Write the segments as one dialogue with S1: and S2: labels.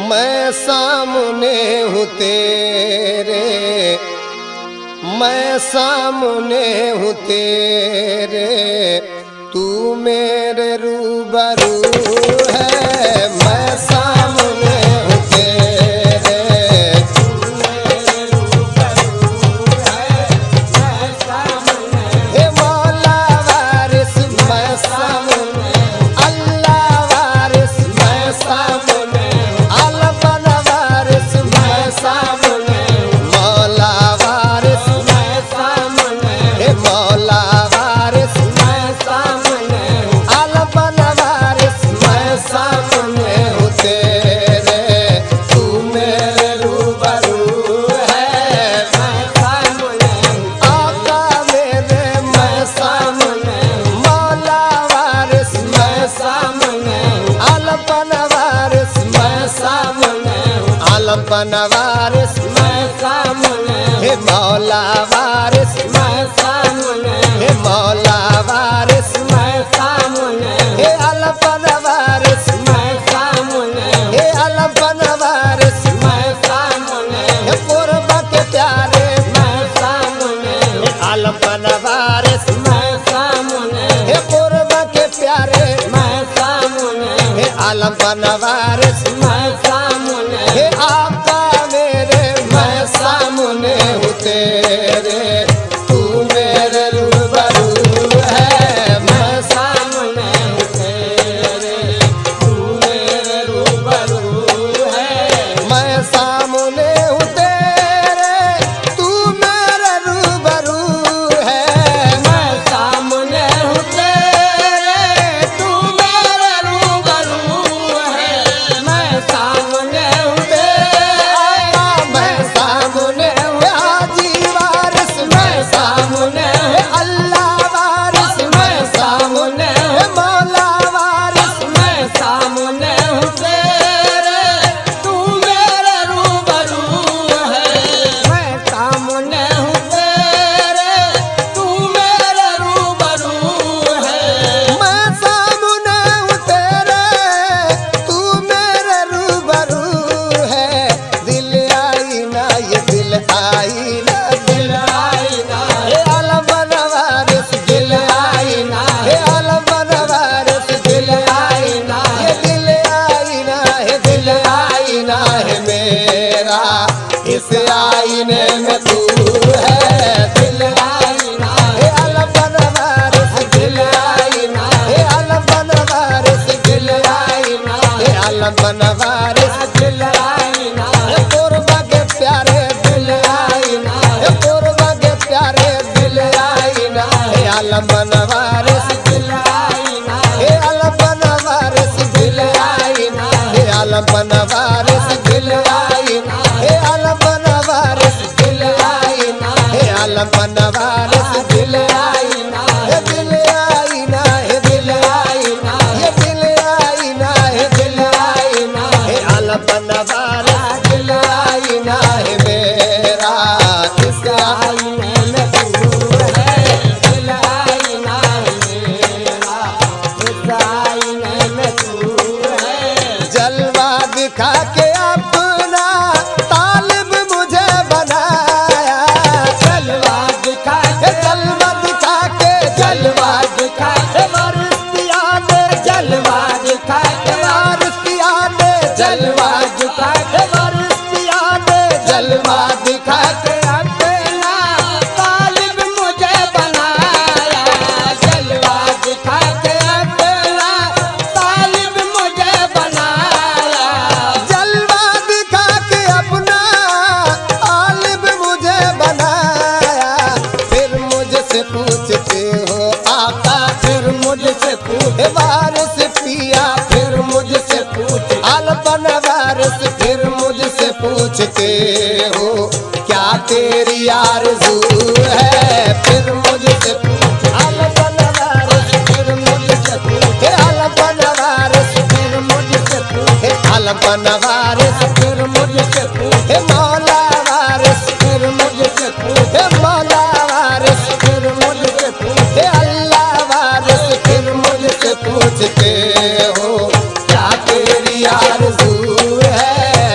S1: मैं सामने हूँ तेरे, मैं सामने हूँ तेरे, तू मेरे रूबरू है। मैं सामने हूँ तेरे, तू मेरे रूबरू है। मैं सामने, हे मौला वारिस मैं सामने, अल्लाह वारिस मैं सामने, अलबन वारिस मैं सामने, मौला वारिस मैं सामने, हे मौला वारिस मैं सामने, अलबन वारिस मैं सामने हूँ तेरे, तू मेरे रूबरू है। मैं सामने, आका मेरे मैं सामने, मौला वारिस मैं सामने, अलबन वारिस मैं सामने, अलबन वारिस मैं सामने, हे मौला वारिस मैं सामने, हे मौला वारिस मैं सामने, हे अलबन वारिस मैं सामने, हे अलबन वारिस मैं सामने, हे कुर्बा के प्यारे मैं सामने, हे अलबन वारिस मैं सामने, हे कुर्बा के प्यारे मैं सामने, हे अलबन वारिस मैं सामने, हे आका मेरे मैं सामने हूँ तेरे, तू मेरे रूबरू है। मैं सामने हूँ तेरे, तू मेरे रूबरू है। मैं सामने हूँ तेरे, तू मेरे रूबरू है। मैं सामने हूँ तेरे, तू मेरे रूबरू है। मैं सामने हूँ तेरे, मैं सामने हूँ हाजी वारिस मैं सामने हूँ, अल्लाह वारिस मैं सामने हूँ, मौला वारिस मैं सामने हूँ तेरे, तू मेरे रूबरू है। मैं सामने हूँ तेरे, तू मेरे रूबरू है। मैं सामने हूँ तेरे, तू मेरे रूबरू है। दिल आई ना ये दिल आई ना, दिल आई ना, हे अलबन वारिस दिल आई ना, हे अलबन वारिस दिल आई ना, ये दिल आई ना, हे दिल आई ना है मेरा, इस आईने में तू है। दिल आई ना, हे अलबन वारिस दिल आई ना, हे अलबन वारिस दिल आई ना, हे अलबन वारिस दिल आई ना, हे कुर्बा के प्यारे दिल आई ना, हे कुर्बा के प्यारे दिल आई ना, हे अलबन वारिस दिल आई ना, हे अलबन वारिस दिल आई ना, हे अलबन वारिस दिल आई ना, हे अलबन वारिस दिल आई ना, हे अलबन वारिस दिल आई ना, हे दिल आई ना, हे दिल आई ना, हे दिल आई ना, हे दिल आई ना, हे अलबन वारिस दिल आई ना है मेरा, इस आईने में तू है। दिल आई ना है मेरा, इस आईने में तू है। जलवा दिखा के अपना तालिब मुझे बनाया, जलवा दिखा के, जलवा दिखा के, जलवा दिखा के वारिसिया ने, जलवा दिखा के वारिसिया ने, जलवा दिखा के वारिसिया ने, जलवा दिखा के अपना तालिब मुझे बनाया, जलवा दिखा के अपना तालिब मुझे बनाया, जलवा दिखा के अपना तालिब मुझे बनाया। फिर मुझसे पूछते हो आका, फिर मुझसे पूछे वारिस पिया, फिर मुझसे पूछ अलबन वारिस, फिर मुझसे पूछते हो क्या तेरी आरज़ू है। फिर मुझसे पूछ अलबन वारिस, फिर मुझसे पूछे अलबन वारिस, फिर मुझसे पूछे अलबन वारिस, फिर मुझसे पूछे मौला वारिस, फिर मुझसे पूछे मौला वारिस, फिर मुझसे पूछे अल्लाह वारिस, फिर मुझसे पूछते हो क्या तेरी आरज़ू है।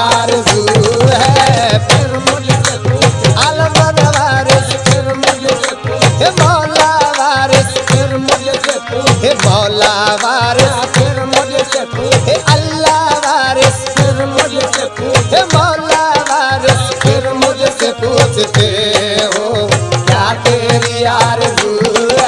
S1: आरज़ू है, फिर मुझसे पूछ आलम वारिस, फिर मुझसे पूछ मौला वारिस, फिर मुझसे पूछ मौला वारिस, फिर मुझसे पूछ अल्लाह वारिस, फिर मुझसे पूछ मौला वारिस, फिर मुझसे पूछते हो क्या तेरी आरज़ू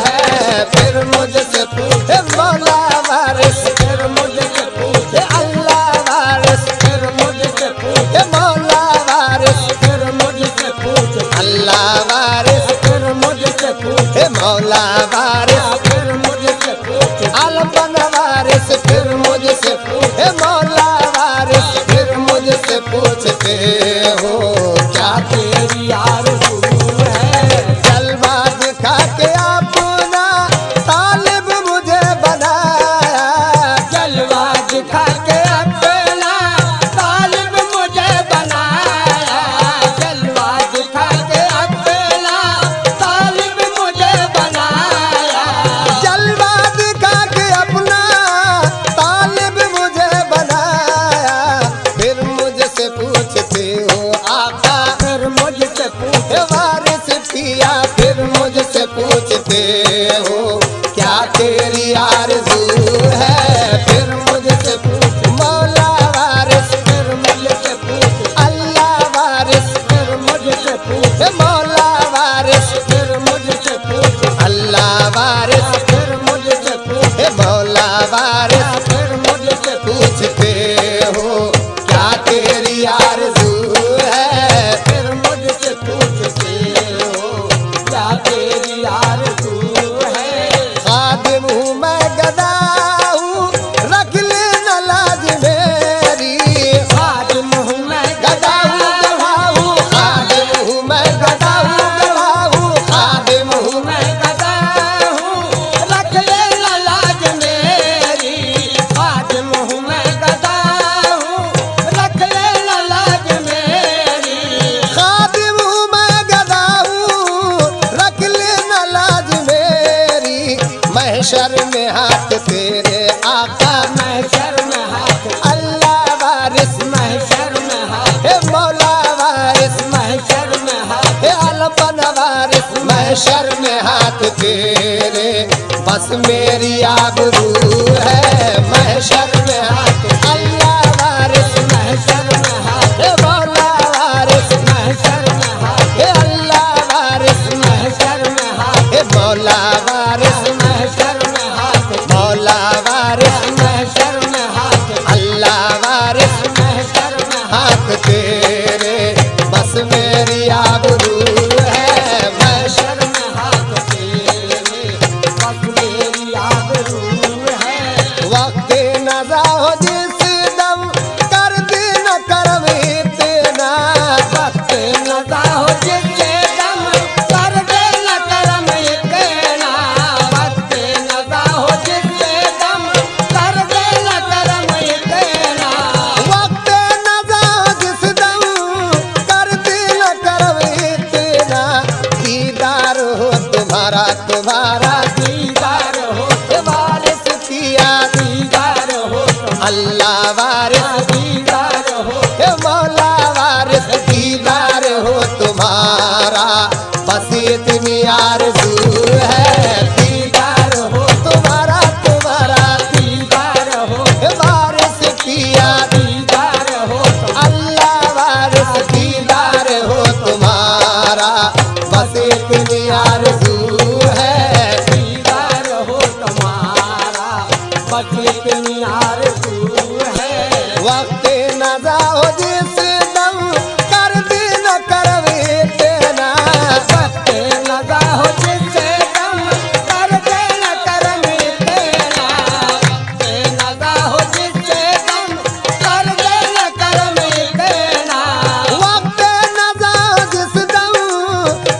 S1: है, फिर मुझसे पूछ मौला वारिस, फिर मुझसे पूछ अल्लाह वारिस, फिर मुझसे पूछ मौला वारिस, फिर मुझसे पूछ अल्लाह वारिस, फिर मुझसे पूछ मौला वारिस, फिर मुझसे पूछ आलम वारिस, फिर मुझसे पूछ मौला वारिस, फिर मुझसे पूछते हो क्या तेरी आरज़ू है। जलवा दिखा के अपना तालिब मुझे बनाया, जलवा दिखा के अपना तालिब मुझे बनाया, जलवा दिखा के अपना तालिब मुझे बनाया, जलवा दिखा के अपना तालिब मुझे बनाया, फिर मुझसे पूछते हो आका, फिर मुझसे पूछ वारिस पिया, फिर मुझसे पूछते हो क्या तेरी आरज़ू है, फिर मुझसे पूछ मौला वारिस, फिर मुझसे पूछ अल्लाह वारिस, फिर मुझसे पूछ मौला वारिस, फिर मुझसे पूछ अल्लाह वारिस, फिर मुझसे पूछ मौला वारिस, फिर मुझसे पूछते हो क्या तेरी आरज़ू है, फिर मुझसे पूछते हो क्या तेरी आरज़ू है। खादिम हूँ मैं गदा हूँ, रख लेना लाज मेरी, खादिम हूँ मैं गदा हूँ, खादिम हूँ मैं गदा हूँ, खादिम हूँ मैं गदा हूँ, रख लेना लाज मेरी, खादिम हूँ मैं गदा हूँ, रख लेना लाज मेरी, खादिम हूँ मैं गदा हूँ, रख लेना लाज मेरी, महशर में हाथ तेरे आका, महशर में हाथ अल्लाह वारिस, महशर में हाथ मौला वारिस, महशर में हाथ आलम वारिस, महशर में हाथ तेरे, बस मेरी आबरू है, महशर में हाथ अल्लाह वारिस, महशर में हाथ मौला वारिस, महशर में हाथ अल्लाह वारिस, महशर में हाथ मौला वारिस, महशर में हाथ मौला वारिस, महशर में हाथ अल्लाह वारिस, महशर में हाथ तेरे, बस मेरी आबरू है, महशर में हाथ तेरे, बस मेरी आबरू है। वक्त नज़ा हो जिस दम कर दिन करम इतना, वक्त नज़ा हो जिस दम कर दिन करम इतना, वक्त नज़ा हो जिस दम कर दिन करम इतना, वक्त नज़ा हो जिस दम कर दिन करम इतना, दीदार हो तुम्हारा तुम्हारा दीदार हो वारिस पिया, दीदार हो अल्लाह वारिस, दीदार हो मौला वारिस, दीदार हो तुम्हारा, बस इतनी आरज़ू है, दीदार हो तुम्हारा तुम्हारा दीदार हो वारिस पिया, दीदार हो अल्लाह वारिस, दीदार हो तुम्हारा, बस इतनी आरज़ू है, दीदार हो तुम्हारा, बस इतनी आरज़ू है। वक्त नज़ा हो जिस दम कर दिन करम इतना, वक्त नज़ा हो जिस दम कर दिन करम इतना, वक्त नज़ा हो जिस दम कर दिन करम इतना, वक्त नज़ा हो जिस दम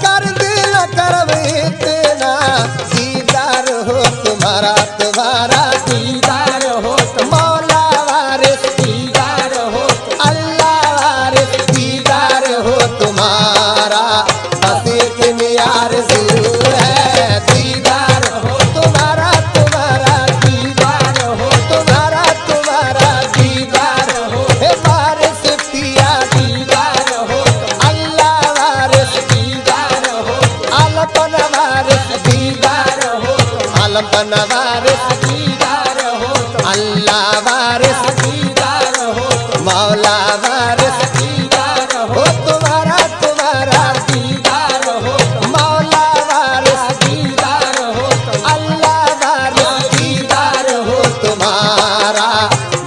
S1: कर दिन करम इतना, दीदार हो तुम्हारा तुम्हारा दीदार हो मौला वारिस, दीदार हो अल्लाह वारिस, दीदार हो तुम्हारा, बस इतनी आरज़ू है, दीदार हो तुम्हारा तुम्हारा दीदार हो तुम्हारा तुम्हारा दीदार हो वारिस पिया। आलम बन वारिस
S2: दीदार हो तो
S1: अल्लाह वारिस
S2: दीदार हो तो
S1: मौला वारिस
S2: दीदार हो
S1: हो तुम्हारा तुम्हारा
S2: दीदार हो तो
S1: मौला वारिस
S2: दीदार हो तो
S1: अल्लाह वारिस दीदार हो तुम्हारा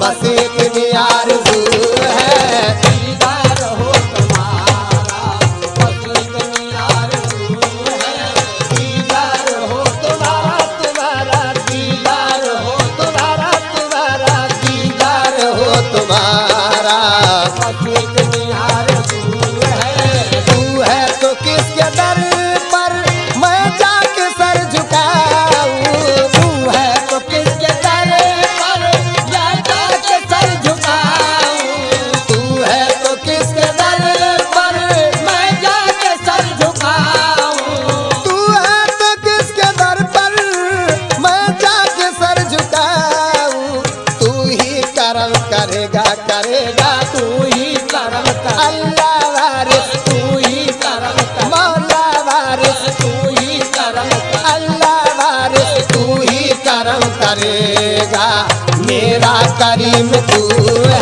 S1: बस एक आरज़ू है
S2: दीदार हो तुम्हारा बस इतनी आरज़ू है दीदार हो
S1: तुम्हारा तुम्हारा दीदार हो तुम्हारा तुम्हारा दीदार हो तुम्हारा
S2: बस इतनी आरज़ू है
S1: तू है तो किसके दर पर मैं जाके सर झुकाऊं
S2: तू है तो किसके दर पर या जाके सर झुकाऊं
S1: तू है तो किसके दर पर
S2: मैं जाके सर झुकाऊं
S1: तू है तो किसके दर पर मैं जाके सर झुकाऊं तू ही करम करेगा करेगा
S2: तू ही करम कर
S1: अल्लाह वारिस
S2: तू ही करम कर
S1: मौला वारिस
S2: तू ही करम कर
S1: अल्लाह वारिस तू ही करम करेगा मेरा करीम तू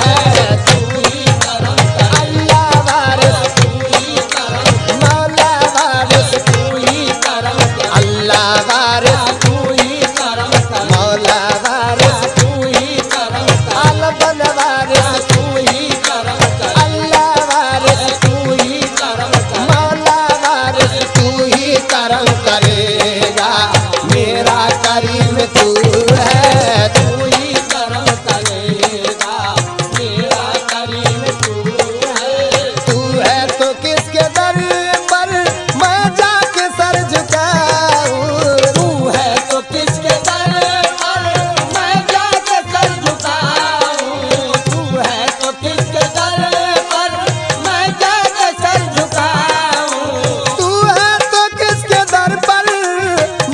S1: है
S2: तू ही करम कर
S1: अल्लाह वारिस
S2: तू ही करम कर
S1: मौला वारिस
S2: तू ही करम कर
S1: अल्लाह वारिस
S2: तू ही करम कर
S1: मौला वारिस
S2: तू ही करम कर
S1: आलम बन वारिस
S2: तू ही करम कर
S1: अल्लाह वारिस
S2: तू ही करम कर
S1: मौला वारिस तू ही करम करेगा मेरा करीम तू है
S2: तू ही करम करेगा मेरा करीम तू है
S1: तू है तो किसके दर पर मैं जाके सर झुकाऊं
S2: तू है तो किसके दर पर मैं जाके सर झुकाऊं तू है तो किसके दर पर मैं जाके सर झुकाऊं
S1: तू है तो किसके दर पर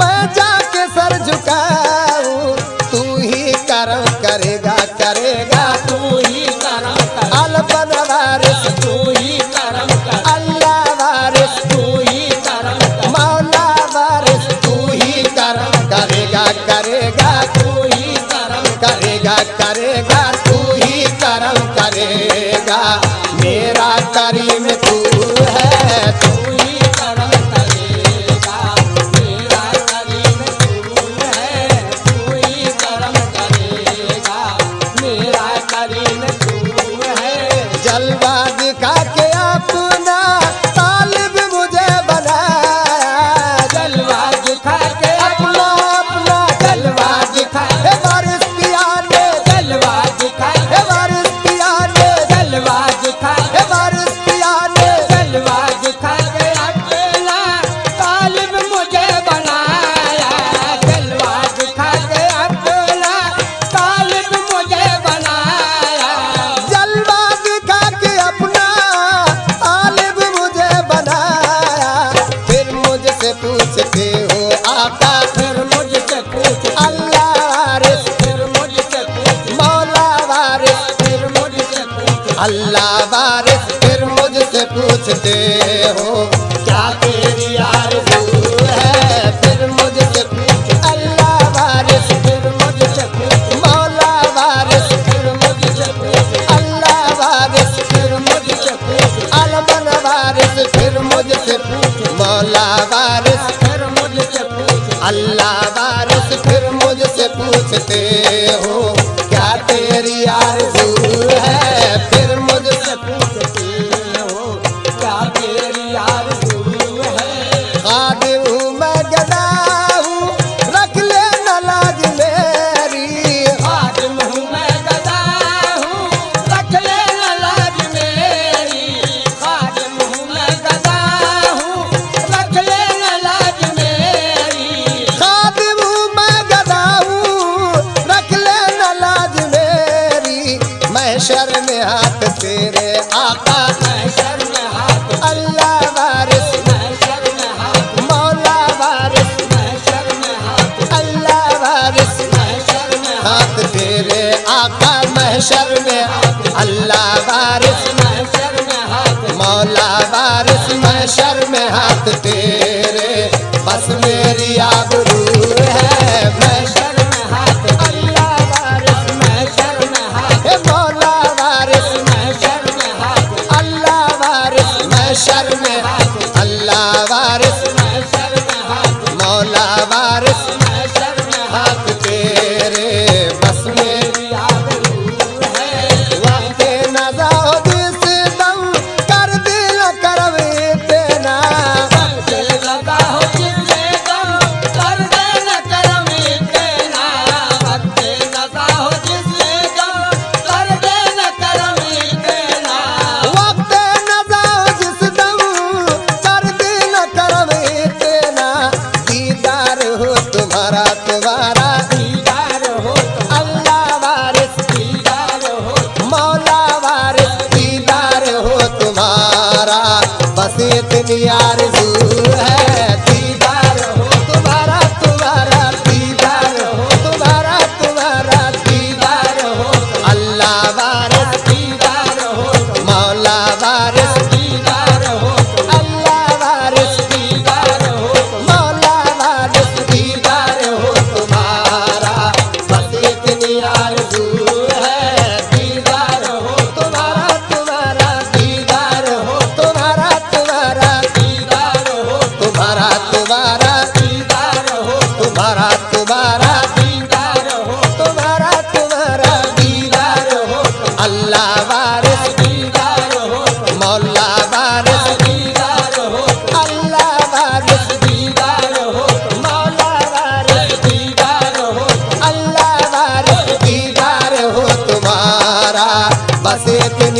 S1: मैं जाके सर झुकाऊं तू ही करम करेगा करेगा
S2: तू ही करम कर
S1: आलम बन वारिस
S2: तू ही करम कर
S1: अल्लाह वारिस
S2: तू ही करम कर
S1: मौला वारिस तू ही करम करेगा करेगा
S2: तू ही करम
S1: करेगा करेगा तू ही करम करेगा मेरा करीम तू है
S2: तू ही करम करेगा मेरा करीम तू है तू ही करम करेगा मेरा करीम तू है
S1: जलवा दिखा के अपना तालिब मुझे बनाया
S2: जलवा दिखा के
S1: अपना अपना
S2: जलवा दिखा
S1: हे वारिस पिया ने
S2: जलवा दिखा
S1: हे वारिस पिया ने
S2: जलवा दिखा
S1: हे वारिस पिया ने
S2: जलवा दिखा के अकेला तालिब मुझे बनाया जलवा दिखा के अकेला तालिब मुझे बनाया
S1: जलवा दिखा के अपना तालिब मुझे बनाया फिर मुझसे पूछते हो आका
S2: फिर मुझसे पूछ
S1: अल्लाह वारिस
S2: फिर मुझसे पूछ
S1: मौला वारिस
S2: फिर मुझसे पूछ
S1: अल्लाह वारिस फिर मुझसे पूछते हो क्या तेरी आरज़ू है फिर मुझसे पूछ अल्लाह वारिस
S2: फिर मुझसे पूछ
S1: मौला वारिस
S2: फिर मुझसे पूछ
S1: अल्लाह वारिस
S2: फिर मुझसे पूछ
S1: आलम बन वारिस फिर मुझसे पूछ मौला वारिस
S2: फिर मुझसे पूछ
S1: अल्लाह वारिस फिर मुझसे पूछते हो क्या तेरी आरज़ू है फिर मुझसे
S2: पूछते हो क्या तेरी आरज़ू है
S1: खादिम हूँ मैं गदा हूँ रख ले न लाज मेरी
S2: खादिम हूँ मैं गदा हूँ रख ले न लाज मेरी खादिम हूँ मैं गदा हूँ रख ले न लाज मेरी
S1: खादिम हूँ मैं गदा हूँ रख ले न लाज मेरी महशर में हाथ तेरे आका
S2: महशर में हाथ
S1: अल्लाह वारिस
S2: महशर में हाथ
S1: मौला वारिस
S2: महशर में हाथ
S1: अल्लाह वारिस
S2: महशर में
S1: हाथ तेरे आका महशर में अल्लाह वारिस
S2: महशर में हाथ
S1: मौला वारिस महशर में हाथ तेरे बस मेरी आबरू है इतनी आरज़ू है, दीदार हो तुम्हारा, तुम्हारा दीदार हो तुम्हारा, तुम्हारा दीदार हो। अल्लाह वारिस
S2: दीदार हो,
S1: मौला वारिस,
S2: दीदार हो,
S1: अल्लाह वारिस,
S2: दीदार हो,
S1: मौला वारिस दीदार हो तुम्हारा। बस इतनी आरज़ू है,
S2: दीदार हो,
S1: तुम्हारा, तुम्हारा दीदार हो तुम्हारा, तुम्हारा
S2: दीदार हो,
S1: तुम्हारा, तुम्हारा
S2: दीदार हो,
S1: तुम्हारा, तुम्हारा
S2: दीदार हो,
S1: तुम्हारा, तुम्हारा दीदार हो। अल्लाह वारिस,
S2: दीदार हो,
S1: मौला वारिस,
S2: दीदार हो,
S1: अल्लाह वारिस,
S2: दीदार हो,
S1: मौला वारिस,
S2: दीदार हो,
S1: अल्लाह वारिस दीदार हो तुम्हारा। बस इतनी